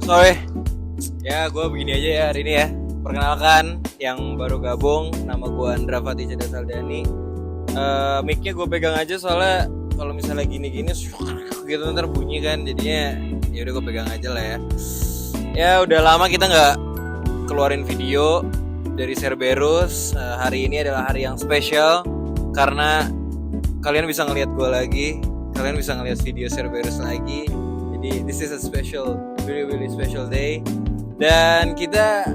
Sorry. Ya, gue begini aja ya hari ini ya. Perkenalkan, yang baru gabung, nama gue Andra Fatih Ceda Saldani. Mic-nya gue pegang aja soalnya kalau misalnya gini-gini gitu ntar bunyi kan, jadinya ya udah gue pegang aja lah ya. Ya udah lama kita nggak keluarin video dari Cerberus. Hari ini adalah hari yang spesial karena kalian bisa ngelihat gue lagi, kalian bisa ngelihat video Cerberus lagi. Jadi this is a special, really special day. Dan kita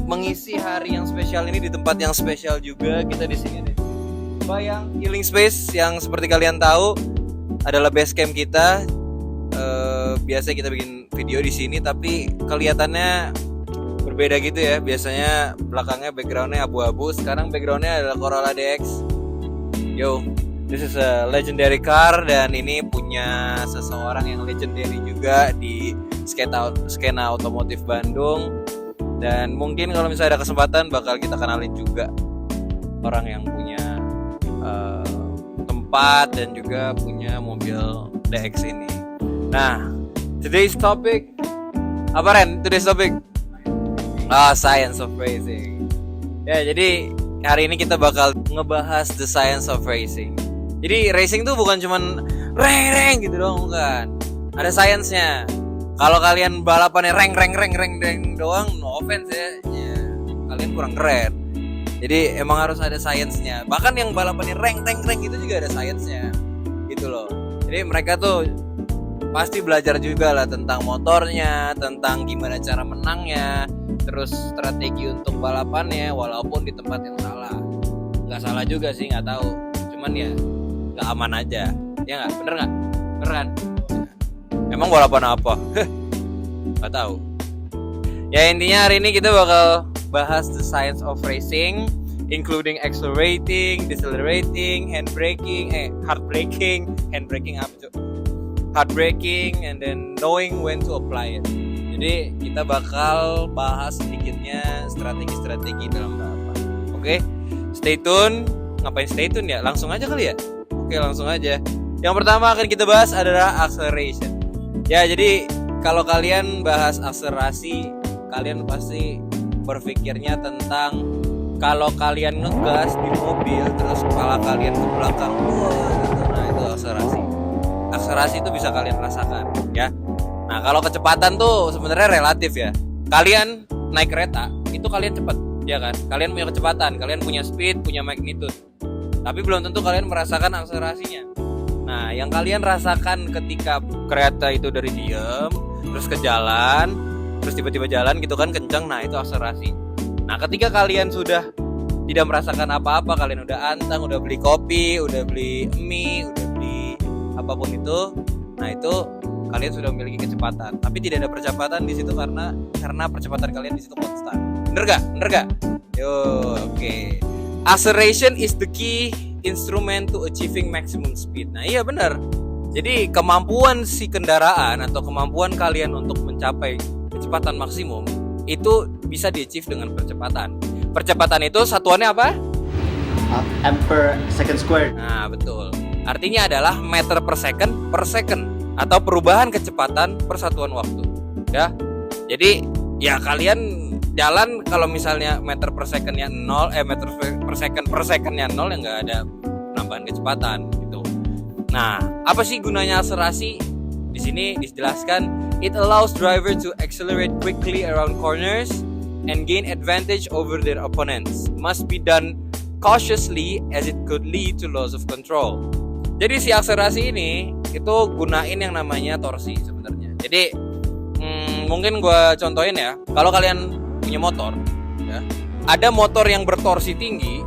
mengisi hari yang spesial ini di tempat yang spesial juga. Kita di sini deh, Bayang Healing Space, yang seperti kalian tahu adalah base camp kita. Biasa kita bikin video di sini, tapi kelihatannya berbeda gitu ya. Biasanya belakangnya backgroundnya abu-abu, sekarang backgroundnya adalah Corolla DX. Yo, this is a legendary car, dan ini punya seseorang yang legendary juga di skena otomotif Bandung. Dan mungkin kalau misalnya ada kesempatan bakal kita kenalin juga orang yang punya tempat dan juga punya mobil DX ini. Nah, today's topic apa Ren? Today's topic science of racing. Ya, jadi hari ini kita bakal ngebahas the science of racing. Jadi racing tuh bukan cuman reng gitu doang, bukan. Ada sainsnya. Kalau kalian balapannya reng doang, no offense ya kalian kurang keren. Jadi emang harus ada sainsnya. Bahkan yang balapannya reng itu juga ada sainsnya, gitu loh. Jadi mereka tuh pasti belajar juga lah tentang motornya, tentang gimana cara menangnya, terus strategi untuk balapannya, walaupun di tempat yang salah. Nggak salah juga sih, nggak tahu. Cuman ya nggak aman aja, ya nggak? Bener kan? Emang balapan apa? Gak tahu. Ya intinya hari ini kita bakal bahas the science of racing, including accelerating, decelerating, hard braking, and then knowing when to apply it. Jadi kita bakal bahas sedikitnya strategi-strategi dalam balapan. Oke, stay tune. Ngapain stay tune ya? Langsung aja kali ya? Oke, langsung aja. Yang pertama akan kita bahas adalah acceleration. Ya, jadi kalau kalian bahas akselerasi, kalian pasti berpikirnya tentang kalau kalian ngegas di mobil terus kepala kalian ke belakang, gitu. Nah, itu akselerasi. Akselerasi itu bisa kalian rasakan, ya. Nah, kalau kecepatan tuh sebenarnya relatif ya. Kalian naik kereta, itu kalian cepat, ya kan? Kalian punya kecepatan, kalian punya speed, punya magnitude. Tapi belum tentu kalian merasakan akselerasinya. Nah, yang kalian rasakan ketika kereta itu dari diem, terus ke jalan, terus tiba-tiba jalan gitu kan kencang, nah itu akselerasi. Nah, ketika kalian sudah tidak merasakan apa-apa, kalian udah antang, udah beli kopi, udah beli mie, udah beli apapun itu, nah itu kalian sudah memiliki kecepatan. Tapi tidak ada percepatan di situ karena percepatan kalian di situ konstan. Bener gak? Yo, oke. Acceleration is the key instrument to achieving maximum speed. Nah iya benar. Jadi kemampuan si kendaraan atau kemampuan kalian untuk mencapai kecepatan maksimum itu bisa di-achieve dengan percepatan. Percepatan itu satuannya apa? Ampere second squared. Nah betul. Artinya adalah meter per second atau perubahan kecepatan per satuan waktu. Ya. Jadi ya kalian jalan kalau misalnya meter per secondnya 0, meter per secondnya 0 ya nggak ada penambahan kecepatan gitu. Nah, apa sih gunanya akselerasi? Di sini dijelaskan, it allows driver to accelerate quickly around corners and gain advantage over their opponents. Must be done cautiously as it could lead to loss of control. Jadi si akselerasi ini itu gunain yang namanya torsi sebenarnya. Jadi mungkin gue contohin ya. Kalau kalian punya motor ya, ada motor yang bertorsi tinggi,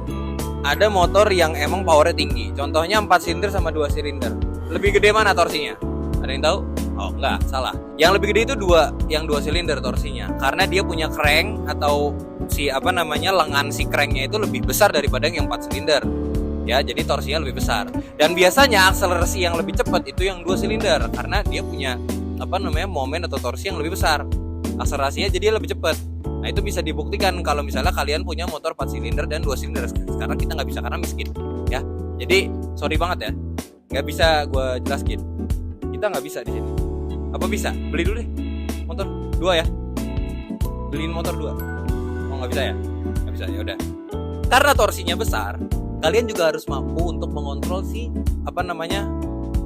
ada motor yang emang powernya tinggi. Contohnya 4 silinder sama 2 silinder. Lebih gede mana torsinya? Ada yang tahu? Oh enggak, salah. Yang lebih gede itu yang 2 silinder torsinya, karena dia punya crank atau lengan si cranknya itu lebih besar daripada yang 4 silinder. Ya, jadi torsinya lebih besar. Dan biasanya akselerasi yang lebih cepat itu yang 2 silinder karena dia punya momen atau torsi yang lebih besar. Akselerasinya jadi lebih cepat. Nah itu bisa dibuktikan kalau misalnya kalian punya motor 4 silinder dan 2 silinder. Sekarang kita nggak bisa karena miskin ya. Jadi sorry banget ya, nggak bisa gue jelaskin. Kita nggak bisa di sini. Apa bisa? Beli dulu deh. 2 ya. Beliin motor 2. Oh nggak bisa ya? Nggak bisa ya udah. Karena torsinya besar, kalian juga harus mampu untuk mengontrol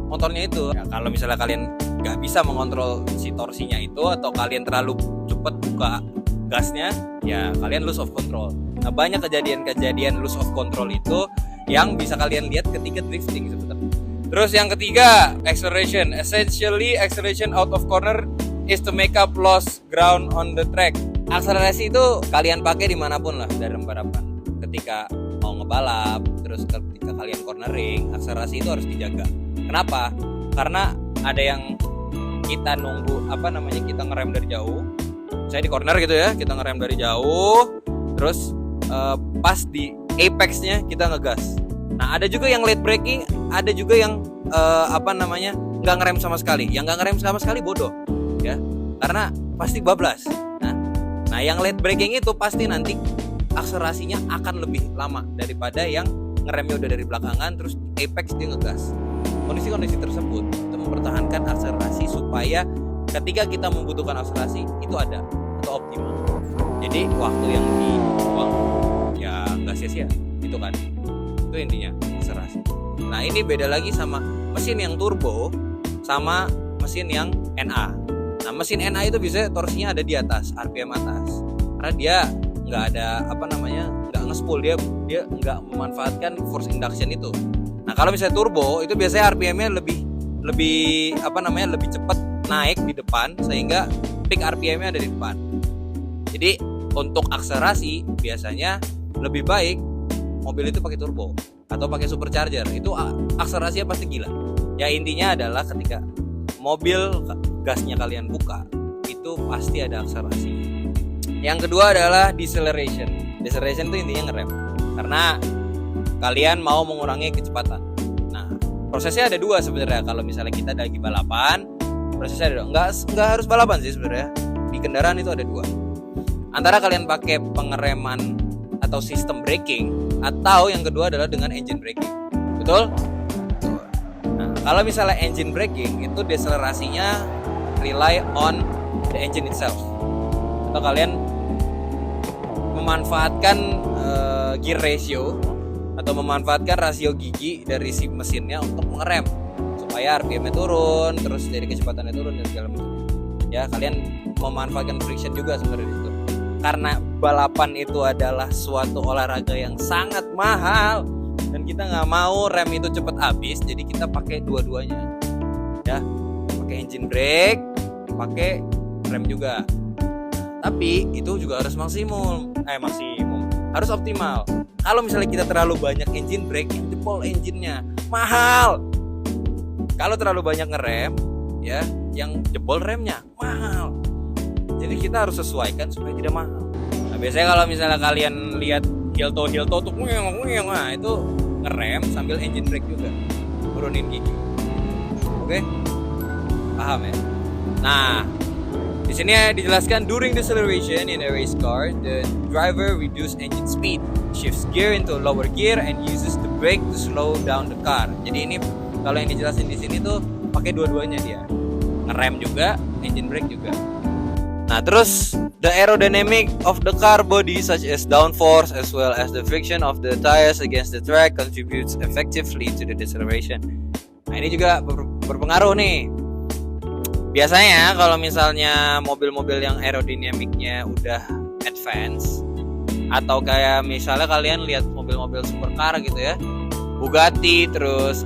motornya itu. Ya, kalau misalnya kalian nggak bisa mengontrol si torsinya itu atau kalian terlalu cepat buka gasnya, ya kalian lose of control. Nah banyak kejadian lose of control itu yang bisa kalian lihat ketika drifting sebenarnya. Terus yang ketiga, acceleration. Essentially, acceleration out of corner is to make up lost ground on the track. Akselerasi itu kalian pakai dimanapun lah dalam balapan. Ketika mau ngebalap, terus ketika kalian cornering, akselerasi itu harus dijaga. Kenapa? Karena ada yang kita nunggu kita ngerem dari jauh. Saya di corner gitu ya, kita ngerem dari jauh, terus pas di apex-nya kita ngegas. Nah ada juga yang late braking, ada juga yang nggak ngerem sama sekali. Yang nggak ngerem sama sekali bodoh, ya, karena pasti bablas. Nah yang late braking itu pasti nanti akselerasinya akan lebih lama daripada yang ngeremnya udah dari belakangan, terus apex dia ngegas. Kondisi-kondisi tersebut itu mempertahankan akselerasi supaya ketika kita membutuhkan akselerasi itu ada atau optimal. Jadi waktu yang dibuang ya nggak sia-sia, itu kan. Itu intinya akselerasi. Nah ini beda lagi sama mesin yang turbo sama mesin yang NA. Nah mesin NA itu biasanya torsinya ada di atas, RPM atas, karena dia nggak ada nggak nge-spool, dia nggak memanfaatkan force induction itu. Nah kalau misalnya turbo itu biasanya RPM-nya lebih cepat naik di depan sehingga peak RPM-nya ada di depan. Jadi untuk akselerasi biasanya lebih baik mobil itu pakai turbo atau pakai supercharger, itu akselerasinya pasti gila. Ya intinya adalah ketika mobil gasnya kalian buka itu pasti ada akselerasi. Yang kedua adalah deceleration. Deceleration itu intinya ngerem, karena kalian mau mengurangi kecepatan. Nah prosesnya ada 2 sebenarnya. Kalau misalnya kita lagi balapan, prosesnya ada 2. Nggak harus balapan sih sebenarnya. Di kendaraan itu ada 2. Antara kalian pakai pengereman atau sistem braking, atau yang kedua adalah dengan engine braking. Betul? Nah, kalau misalnya engine braking itu deselerasinya rely on the engine itself. Atau kalian memanfaatkan gear ratio atau memanfaatkan rasio gigi dari si mesinnya untuk mengerem supaya RPM-nya turun, terus dari kecepatannya turun dan segala macam. Ya, kalian memanfaatkan friction juga sebenarnya di situ. Karena balapan itu adalah suatu olahraga yang sangat mahal dan kita nggak mau rem itu cepat habis, jadi kita pakai dua-duanya, ya, pakai engine brake, pakai rem juga. Tapi itu juga harus maksimum, harus optimal. Kalau misalnya kita terlalu banyak engine brake, yang jebol engine-nya mahal. Kalau terlalu banyak ngerem, ya, yang jebol remnya mahal. Jadi kita harus sesuaikan supaya tidak mahal. Nah biasanya kalau misalnya kalian lihat Hilto tuh nah itu ngerem sambil engine brake juga, turunin gigi. Oke? Paham ya? Nah, di sini dijelaskan during deceleration in a race car, the driver reduce engine speed, shifts gear into lower gear and uses the brake to slow down the car. Jadi ini kalau yang dijelasin di sini tuh pakai dua-duanya dia. Ngerem juga, engine brake juga. Nah, terus the aerodynamic of the car body such as downforce as well as the friction of the tires against the track contributes effectively to the deceleration. Nah, ini juga berpengaruh nih. Biasanya kalau misalnya mobil-mobil yang aerodinamiknya udah advance atau kayak misalnya kalian lihat mobil-mobil supercar gitu ya, Bugatti, terus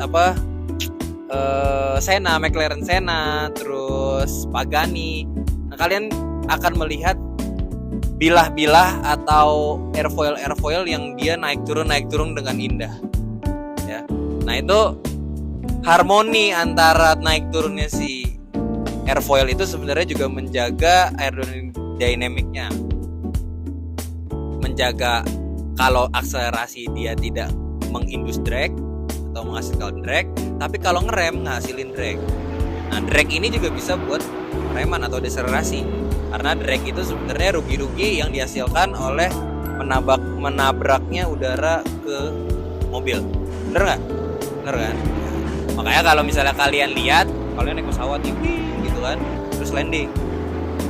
Senna, McLaren Senna, terus Pagani. Nah, kalian akan melihat bilah-bilah atau airfoil yang dia naik turun dengan indah. Ya. Nah, itu harmoni antara naik turunnya si airfoil itu sebenarnya juga menjaga aerodinamiknya. Menjaga kalau akselerasi dia tidak mengindus drag atau menghasilkan drag, tapi kalau ngerem ngasilin drag. Nah, drag ini juga bisa buat reman atau deselerasi, karena drag itu sebenarnya rugi-rugi yang dihasilkan oleh menabraknya udara ke mobil. Bener nggak? Bener kan? Makanya kalau misalnya kalian lihat, kalian naik pesawat tinggi gitu kan, terus landing.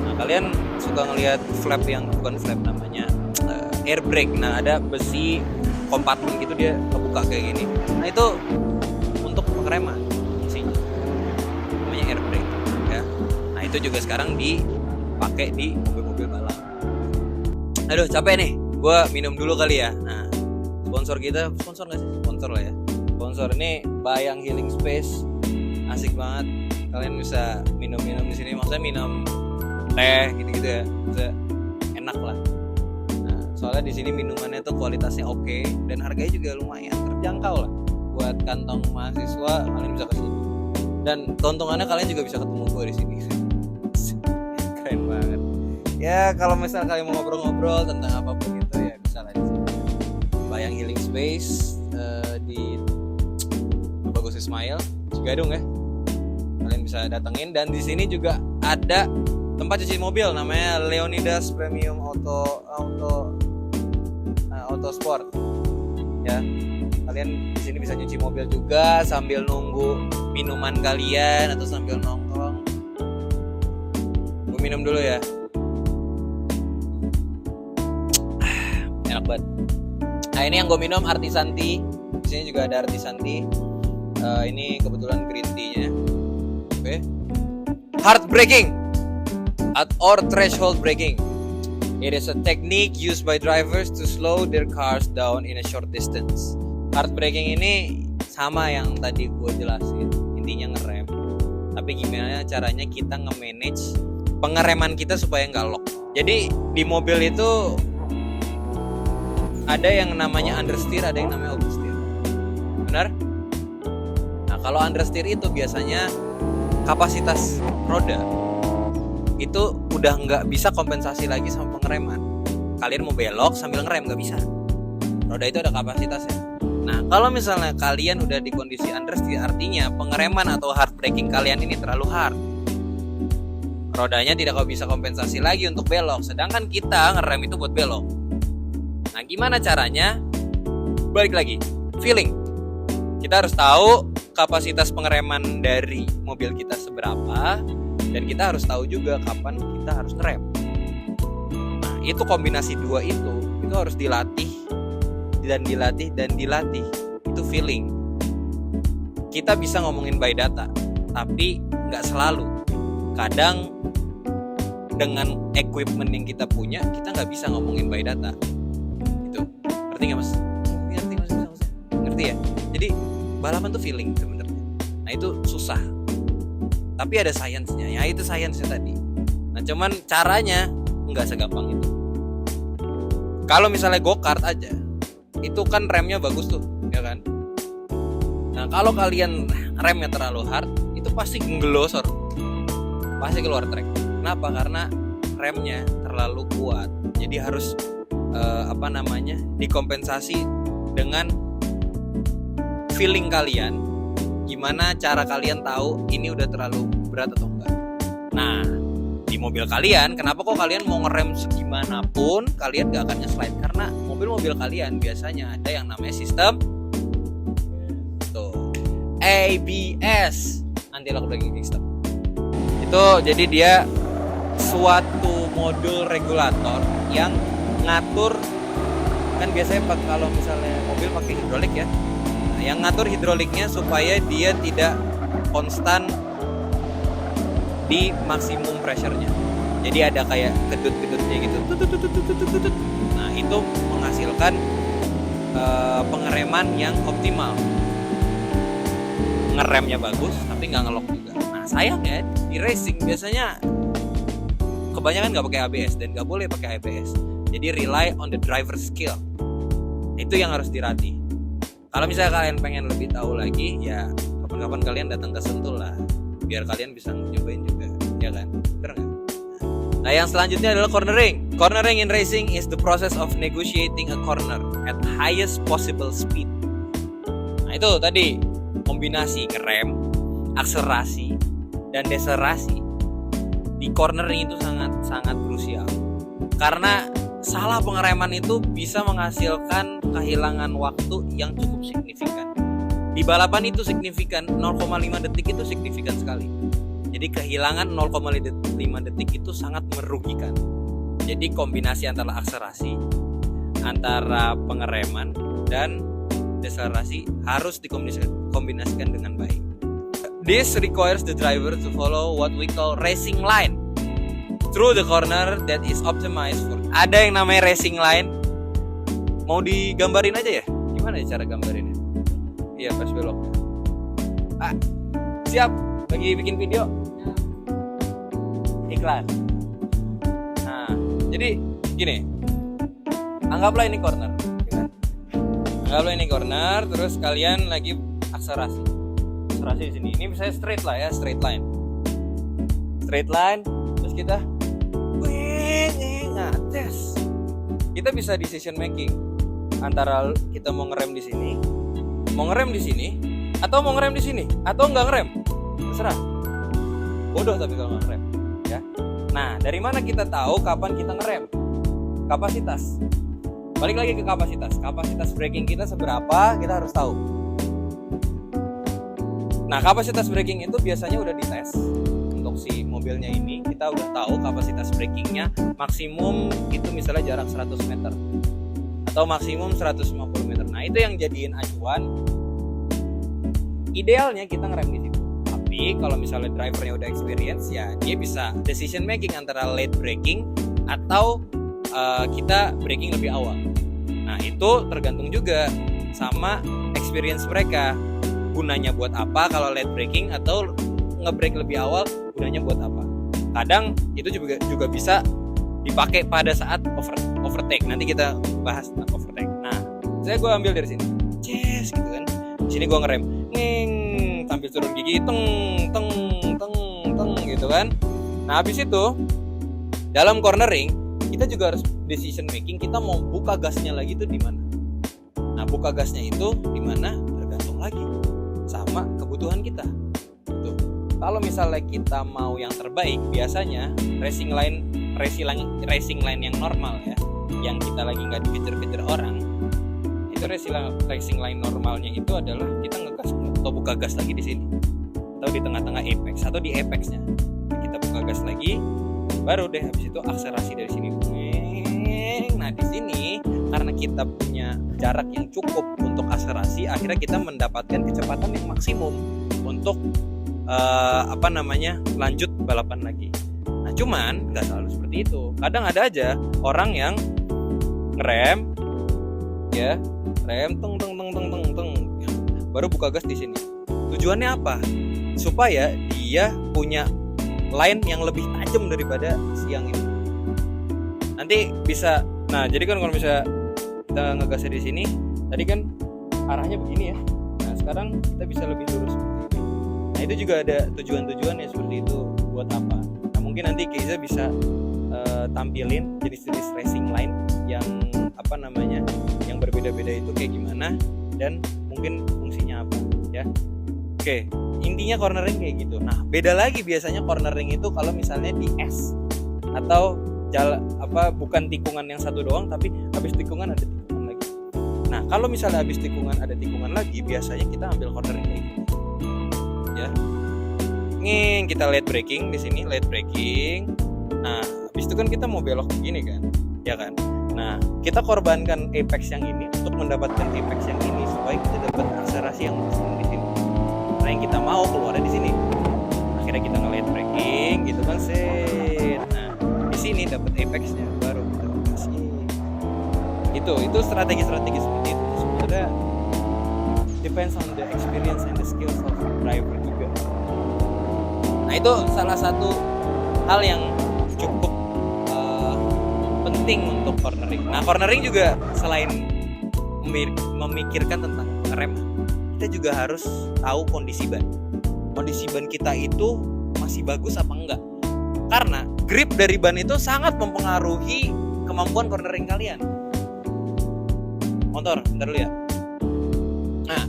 Nah, kalian suka ngelihat flap yang bukan flap namanya air brake. Nah ada besi kompartmen gitu dia kebuka kayak gini. Nah itu untuk pengereman isinya, namanya air brake ya. Nah itu juga sekarang dipakai di mobil-mobil balap. Aduh capek nih, gue minum dulu kali ya. Nah sponsor kita, sponsor nggak sih? Sponsor lah ya. Sponsor ini Bayang Healing Space, asik banget. Kalian bisa minum-minum di sini, maksudnya minum teh gitu-gitu ya, bisa enak lah. Nah, soalnya di sini minumannya tuh kualitasnya oke dan harganya juga lumayan terjangkau lah. Buat kantong mahasiswa kalian bisa kesini. Dan keuntungannya kalian juga bisa ketemu gue di sini. Keren banget. Ya kalau misal kalian mau ngobrol-ngobrol tentang apapun itu ya bisa lah di sini. Bayang Healing Space di Bagus Ismail, Cigadung ya. Kalian bisa datengin dan di sini juga ada tempat cuci mobil namanya Leonidas Premium Auto Sport. Ya. Kalian di sini bisa nyuci mobil juga sambil nunggu minuman kalian atau sambil nongkrong. Gue minum dulu ya. Enak banget. Nah ini yang gue minum Artisanti. Di sini juga ada Artisanti. Ini kebetulan green tea-nya. Oke. Heartbreaking or threshold braking. It is a technique used by drivers to slow their cars down in a short distance. Heartbreaking ini sama yang tadi gue jelasin, intinya ngerem. Tapi gimana caranya kita nge-manage pengereman kita supaya nggak lock. Jadi di mobil itu ada yang namanya understeer, ada yang namanya oversteer. Benar? Nah kalau understeer itu biasanya kapasitas roda itu udah nggak bisa kompensasi lagi sama pengereman. Kalian mau belok sambil ngerem nggak bisa. Roda itu ada kapasitasnya. Nah kalau misalnya kalian udah di kondisi understeer, artinya pengereman atau hard braking kalian ini terlalu hard. Rodanya tidak bisa kompensasi lagi untuk belok. Sedangkan kita ngerem itu buat belok. Nah gimana caranya? Balik lagi, feeling. Kita harus tahu kapasitas pengereman dari mobil kita seberapa, dan kita harus tahu juga kapan kita harus ngerem. Nah itu kombinasi dua itu harus dilatih dan dilatih. Itu feeling. Kita bisa ngomongin by data, tapi nggak selalu. Kadang dengan equipment yang kita punya, kita nggak bisa ngomongin by data. Ngerti nggak mas? Ngerti ya? Jadi balapan tuh feeling sebenarnya. Nah itu susah. Tapi ada sainsnya. Ya itu sainsnya tadi. Nah cuman caranya nggak segampang itu. Kalau misalnya go-kart aja, itu kan remnya bagus tuh, ya kan? Nah kalau kalian remnya terlalu hard, itu pasti ngelosor, pasti keluar track. Kenapa? Karena remnya terlalu kuat. Jadi harus dikompensasi dengan feeling kalian. Gimana cara kalian tahu ini udah terlalu berat atau enggak? Nah, di mobil kalian, kenapa kok kalian mau ngerem segimanapun kalian gak akan nge-slide? Karena mobil-mobil kalian biasanya ada yang namanya sistem tuh ABS, anti-lock braking system. Itu jadi dia suatu modul regulator yang ngatur, kan biasanya kalau misalnya mobil pakai hidrolik ya, nah, yang ngatur hidroliknya supaya dia tidak konstan di maksimum pressure-nya. Jadi ada kayak kedut-kedutnya gitu. Nah itu menghasilkan pengereman yang optimal. Ngeremnya bagus tapi nggak ngelok juga. Nah sayang ya, di racing biasanya kebanyakan nggak pakai ABS dan nggak boleh pakai ABS. Jadi rely on the driver skill. Itu yang harus dilatih. Kalau misalnya kalian pengen lebih tahu lagi, ya kapan-kapan kalian datang ke Sentul lah, biar kalian bisa nyobain juga, ya kan? Bener nggak? Nah yang selanjutnya adalah cornering. Cornering in racing is the process of negotiating a corner at highest possible speed. Nah itu tadi kombinasi ngerem, akselerasi, dan deselerasi di cornering itu sangat krusial. Karena salah pengereman itu bisa menghasilkan kehilangan waktu yang cukup signifikan. Di balapan itu signifikan, 0,5 detik itu signifikan sekali. Jadi kehilangan 0,5 detik itu sangat merugikan. Jadi kombinasi antara akselerasi, antara pengereman dan deselerasi harus dikombinasikan dengan baik. This requires the driver to follow what we call racing line through the corner that is optimized for. Ada yang namanya racing line. Mau digambarin aja ya? Gimana ya cara gambarinnya? Iya, pas belok. Siap, lagi bikin video. Iklan. Nah, jadi gini. Anggaplah ini corner, gitu kan? Anggaplah ini corner, terus kalian lagi akselerasi. Akselerasi di sini. Ini misalnya straight lah ya, straight line. Straight line, terus kita tes. Kita bisa decision making antara kita mau ngerem di sini, mau ngerem di sini, atau mau ngerem di sini, atau nggak ngerem, terserah. Bodoh tapi kalau nggak ngerem, ya. Nah, dari mana kita tahu kapan kita ngerem? Kapasitas. Balik lagi ke kapasitas. Kapasitas braking kita seberapa? Kita harus tahu. Nah, kapasitas braking itu biasanya udah dites. Untuk si mobilnya ini kita udah tahu kapasitas brakingnya maksimum itu misalnya jarak 100 meter atau maksimum 150 meter. Nah, itu yang jadiin acuan. Idealnya kita ngerem di situ. Tapi kalau misalnya drivernya udah experience, ya dia bisa decision making antara late braking atau kita braking lebih awal. Nah, itu tergantung juga sama experience mereka. Gunanya buat apa kalau late braking atau nge-brake lebih awal, gunanya buat apa? Kadang itu juga bisa dipakai pada saat overtake. Nanti kita bahas tentang overtake. Nah, saya gue ambil dari sini, yes gitu kan. Di sini gue ngerem, sambil turun gigi, teng gitu kan. Nah, habis itu dalam cornering kita juga harus decision making. Kita mau buka gasnya lagi tuh di mana? Nah, buka gasnya itu di mana? Tergantung lagi sama kebutuhan kita. Kalau misalnya kita mau yang terbaik, biasanya racing line yang normal ya, yang kita lagi nggak dikejar-kejar orang, itu racing line normalnya itu adalah kita ngegas atau buka gas lagi di sini, atau di tengah-tengah apex atau di apexnya. Kita buka gas lagi, baru deh habis itu akselerasi dari sini. Nah, di sini karena kita punya jarak yang cukup untuk akselerasi, akhirnya kita mendapatkan kecepatan yang maksimum untuk lanjut balapan lagi. Nah, cuman nggak selalu seperti itu. Kadang ada aja orang yang ngerem, ya, rem, baru buka gas di sini. Tujuannya apa? Supaya dia punya line yang lebih tajam daripada siang ini. Nanti bisa. Nah, jadi kan kalau misalnya kita ngegasnya di sini, tadi kan arahnya begini ya. Nah, sekarang kita bisa lebih lurus. Nah, itu juga ada tujuan-tujuannya seperti itu. Buat apa? Nah, mungkin nanti Keiza bisa tampilin jenis-jenis racing line yang yang berbeda-beda itu kayak gimana dan mungkin fungsinya apa ya. Oke, intinya cornering kayak gitu. Nah, beda lagi biasanya cornering itu kalau misalnya di S atau bukan tikungan yang satu doang, tapi habis tikungan ada tikungan lagi. Nah, kalau misalnya habis tikungan ada tikungan lagi, biasanya kita ambil cornering kayak gitu. Ya, kita late braking di sini, late braking. Nah, habis itu kan kita mau belok begini kan, ya kan. Nah, kita korbankan apex yang ini untuk mendapatkan apex yang ini supaya kita dapat akselerasi yang maksimum di sini. Nah, yang kita mau keluarnya di sini. Akhirnya kita nge-late braking gitu kan, set. Nah, di sini dapat apexnya baru kita kasih. Itu strategi-strategi seperti itu. Sebenarnya depends on the experience and the skills of driver juga. Nah, itu salah satu hal yang cukup penting untuk cornering. Nah, cornering juga selain memikirkan tentang rem, kita juga harus tahu kondisi ban. Kondisi ban kita itu masih bagus apa enggak? Karena grip dari ban itu sangat mempengaruhi kemampuan cornering kalian. Motor, bentar dulu ya. Nah,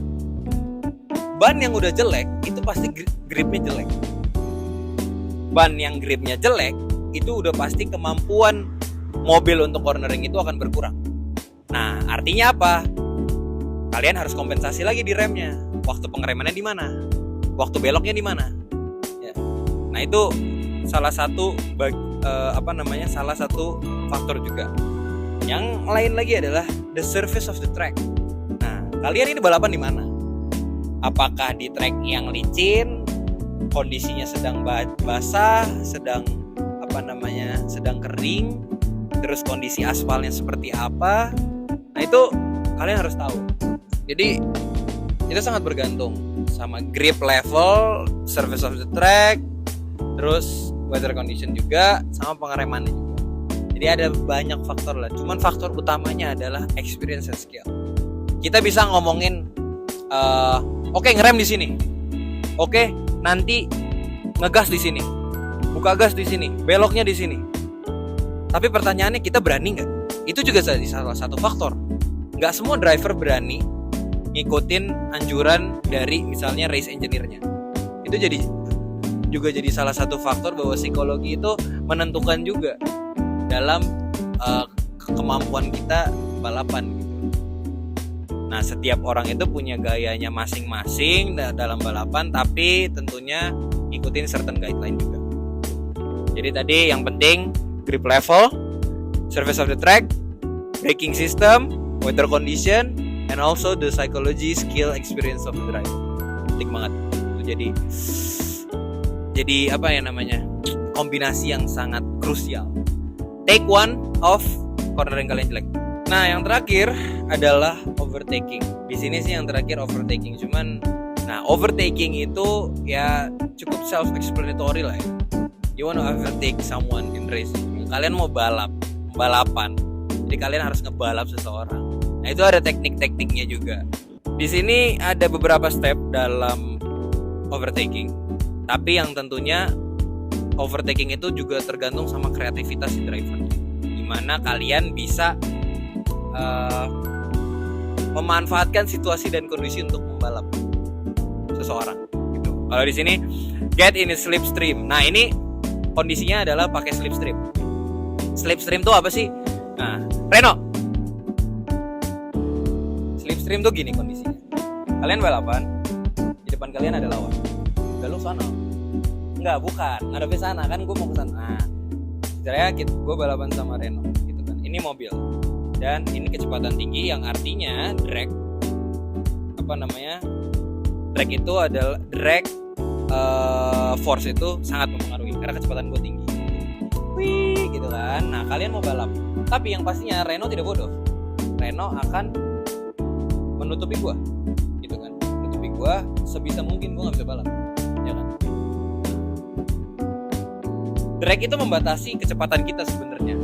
ban yang udah jelek itu pasti gripnya jelek. Ban yang gripnya jelek itu udah pasti kemampuan mobil untuk cornering itu akan berkurang. Nah, artinya apa? Kalian harus kompensasi lagi di remnya. Waktu pengeremannya di mana? Waktu beloknya di mana? Ya. Nah itu salah satu salah satu faktor juga. Yang lain lagi adalah the surface of the track. Nah, kalian ini balapan di mana? Apakah di track yang licin, kondisinya sedang basah, sedang kering, terus kondisi aspalnya seperti apa? Nah itu kalian harus tahu. Jadi itu sangat bergantung sama grip level, surface of the track, terus weather condition juga, sama pengeremannya juga. Jadi ada banyak faktor lah. Cuman faktor utamanya adalah experience and skill. Kita bisa ngomongin, oke, ngerem di sini, oke, nanti ngegas di sini, buka gas di sini, beloknya di sini. Tapi pertanyaannya, kita berani nggak? Itu juga salah satu faktor. Nggak semua driver berani ngikutin anjuran dari misalnya race engineer-nya. Itu juga jadi salah satu faktor bahwa psikologi itu menentukan juga dalam kemampuan kita balapan gitu. Nah, setiap orang itu punya gayanya masing-masing dalam balapan, tapi tentunya ngikutin certain guideline juga. Jadi tadi yang penting grip level, surface of the track, braking system, weather condition, and also the psychology, skill, experience of the driver. Penting banget. Itu jadi kombinasi yang sangat krusial. Take one of corner yang kalian jelek. Nah, yang terakhir adalah overtaking. Di sini sih yang terakhir overtaking. Cuman, overtaking itu ya cukup self-explanatory lah ya. You wanna overtake someone in race. Kalian mau balapan. Jadi kalian harus ngebalap seseorang. Nah, itu ada teknik-tekniknya juga. Di sini ada beberapa step dalam overtaking. Tapi yang tentunya overtaking itu juga tergantung sama kreativitas si drivernya. Dimana kalian bisa memanfaatkan situasi dan kondisi untuk membalap seseorang. Gitu. Kalau di sini get in a slipstream. Nah, ini kondisinya adalah pakai slipstream. Slipstream tuh apa sih? Nah, Reno. Slipstream tuh gini kondisinya. Kalian balapan, di depan kalian ada lawan. Udah lu sana. Enggak, bukan. Ngadepin sana kan, gue mau ke sana. Nah, sebenarnya gue balapan sama Reno gitu kan. Ini mobil. Dan ini kecepatan tinggi yang artinya drag itu adalah drag force itu sangat mempengaruhi karena kecepatan gue tinggi. Wih, gitu kan. Nah, kalian mau balap. Tapi yang pastinya Reno tidak bodoh. Reno akan menutupi gue. Gitu kan. Menutupi gue sebisa mungkin gue enggak bisa balap. Ya kan? Drag itu membatasi kecepatan kita sebenarnya.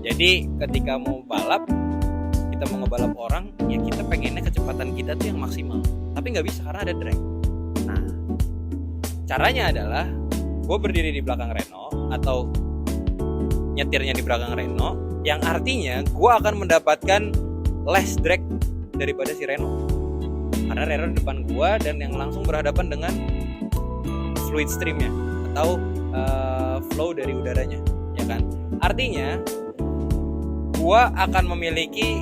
Jadi ketika mau balap, kita mau ngebalap orang, ya kita pengennya kecepatan kita tuh yang maksimal. Tapi nggak bisa karena ada drag. Nah, caranya adalah gue berdiri di belakang Reno atau nyetirnya di belakang Reno, yang artinya gue akan mendapatkan less drag daripada si Reno. Karena Reno di depan gue dan yang langsung berhadapan dengan fluid streamnya atau flow dari udaranya, ya kan? Artinya gue akan memiliki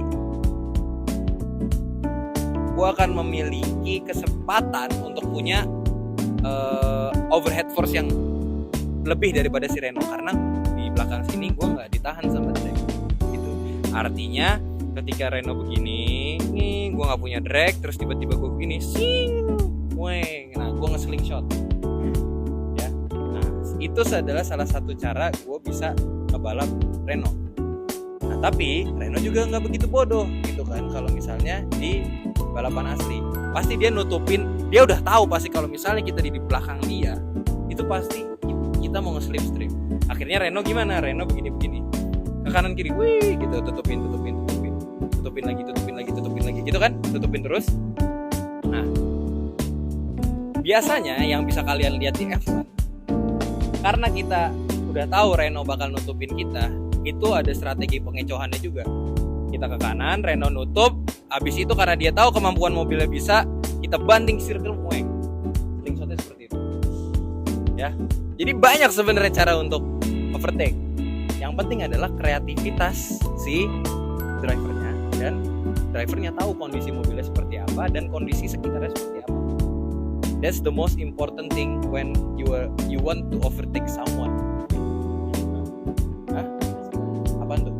kesempatan untuk punya overhead force yang lebih daripada si Reno karena di belakang sini gue nggak ditahan sama drag gitu. Artinya ketika Reno begini, nih gue nggak punya drag, terus tiba-tiba gue begini, nah gue nge-slingshot. Ya, nah itu adalah salah satu cara gue bisa ngebalap Reno. Nah tapi Reno juga nggak begitu bodoh gitu kan. Kalau misalnya di balapan asli, pasti dia nutupin, dia udah tahu pasti kalau misalnya kita di belakang dia, itu pasti kita mau nge-slipstream. Akhirnya Reno gimana? Reno begini ke kanan kiri, wih gitu, tutupin lagi gitu kan, tutupin terus. Nah, biasanya yang bisa kalian lihat di F1, karena kita udah tahu Reno bakal nutupin kita, itu ada strategi pengecohannya juga. Kita ke kanan, Reno nutup, habis itu karena dia tahu kemampuan mobilnya bisa, kita banting circle, slingshotnya seperti itu. Ya, jadi banyak sebenarnya cara untuk overtake. Yang penting adalah kreativitas si drivernya, dan drivernya tahu kondisi mobilnya seperti apa dan kondisi sekitarnya seperti apa. That's the most important thing when you want to overtake someone. Hah? Apaan tuh?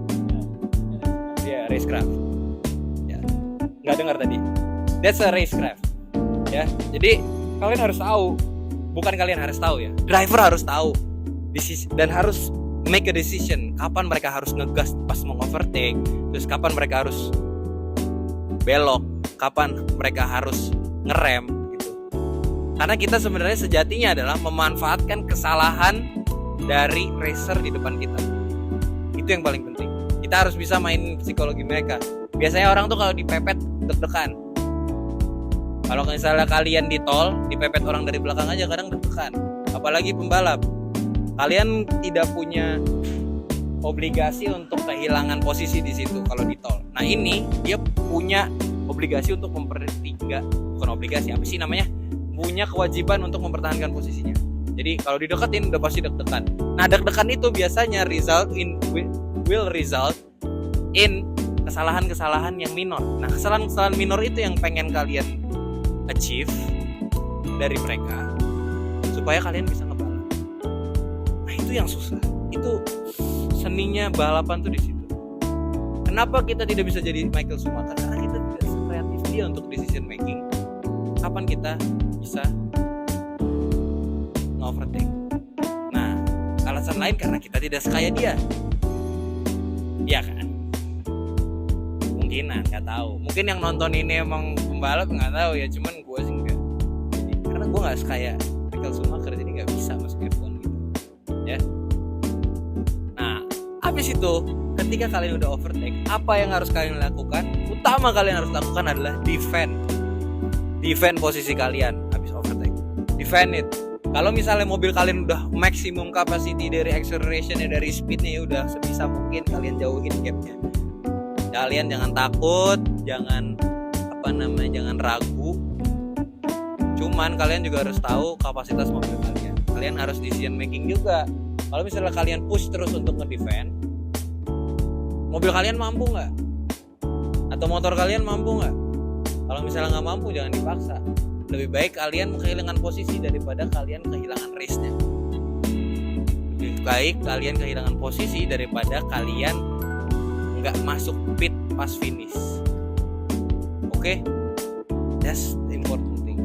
Ya, racecraft. Ya. Nggak dengar tadi. That's a racecraft. Ya. Jadi kalian harus tahu, bukan kalian harus tahu ya. Driver harus tahu dan harus make a decision kapan mereka harus ngegas pas mau overtake, terus kapan mereka harus belok, kapan mereka harus ngerem gitu. Karena kita sebenarnya sejatinya adalah memanfaatkan kesalahan dari racer di depan kita. Itu yang paling penting. Kita harus bisa main psikologi mereka. Biasanya orang tuh kalau dipepet deg-degan. Kalau misalnya kalian di tol, dipepet orang dari belakang aja kadang deg-degan. Apalagi pembalap. Kalian tidak punya obligasi untuk kehilangan posisi di situ kalau di tol. Nah ini dia punya obligasi untuk bukan obligasi, apa sih namanya? Punya kewajiban untuk mempertahankan posisinya. Jadi kalau dideketin udah pasti deg-degan. Nah deg-degan itu biasanya will result in kesalahan-kesalahan yang minor. Nah kesalahan-kesalahan minor itu yang pengen kalian achieve dari mereka supaya kalian bisa ngebalap. Nah itu yang susah. Itu seninya balapan tuh di situ. Kenapa kita tidak bisa jadi Michael Schumacher? Karena kita tidak sekreatif dia untuk decision making. Kapan kita bisa nge-overtake? Nah, alasan lain karena kita tidak sekaya dia. Iya kan? Mungkinan, nggak tahu. Mungkin yang nonton ini emang pembalap nggak tahu ya. Cuman gue sih nggak. Karena gue nggak sekaya Michael Schumacher, jadi nggak bisa masuk F1 gitu. Ya. Nah, habis itu ketika kalian udah overtake, apa yang harus kalian lakukan? Utama kalian harus lakukan adalah defend posisi kalian habis overtake. Defend it. Kalau misalnya mobil kalian udah maksimum capacity dari acceleration-nya, dari speed-nya, udah sebisa mungkin kalian jauhin gap-nya. Kalian jangan takut, jangan jangan ragu. Cuman kalian juga harus tahu kapasitas mobil kalian. Kalian harus decision making juga. Kalau misalnya kalian push terus untuk nge-defend, mobil kalian mampu nggak? Atau motor kalian mampu nggak? Kalau misalnya nggak mampu, jangan dipaksa. Lebih baik kalian kehilangan posisi daripada kalian kehilangan race-nya. Lebih baik kalian kehilangan posisi daripada kalian nggak masuk pit pas finish. Oke? That's the important thing.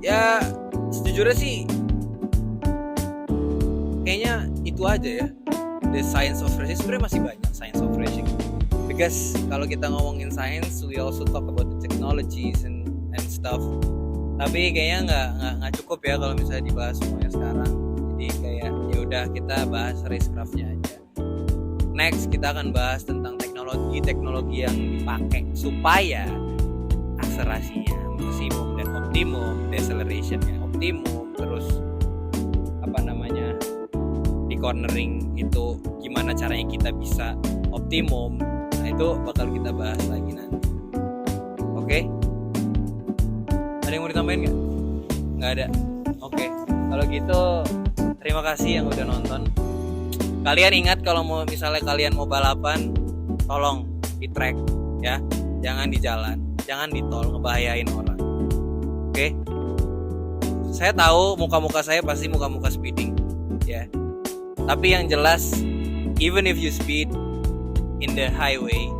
Ya, sejujurnya sih kayaknya itu aja ya. The science of racing, sebenarnya masih banyak science of racing. Because kalau kita ngomongin science, we also talk about the technologies and stuff. Tapi kayaknya nggak cukup ya kalau misalnya dibahas semuanya sekarang. Jadi kayak ya udah kita bahas racecraftnya aja. Next kita akan bahas tentang teknologi yang dipakai supaya akselerasinya maksimum dan optimum, decelerationnya optimum, terus di cornering itu gimana caranya kita bisa optimum. Nah itu bakal kita bahas lagi nanti. Oke? Ada yang mau ditambahin nggak? Nggak ada. Oke. Kalau gitu terima kasih yang udah nonton. Kalian ingat kalau misalnya kalian mau balapan, tolong di track ya, jangan di jalan, jangan di tol, ngebahayain orang. Oke? Saya tahu muka-muka saya pasti muka-muka speeding ya. Tapi yang jelas, even if you speed in the highway,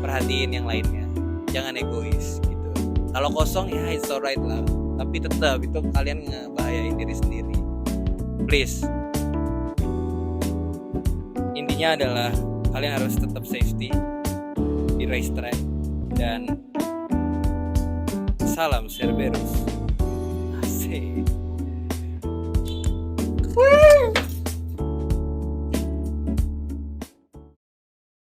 perhatiin yang lainnya, jangan egois gitu. Kalau kosong ya it's alright lah, tapi tetap itu kalian ngebahayain diri sendiri. Please. Intinya adalah kalian harus tetap safety di racetrack dan salam Cerberus.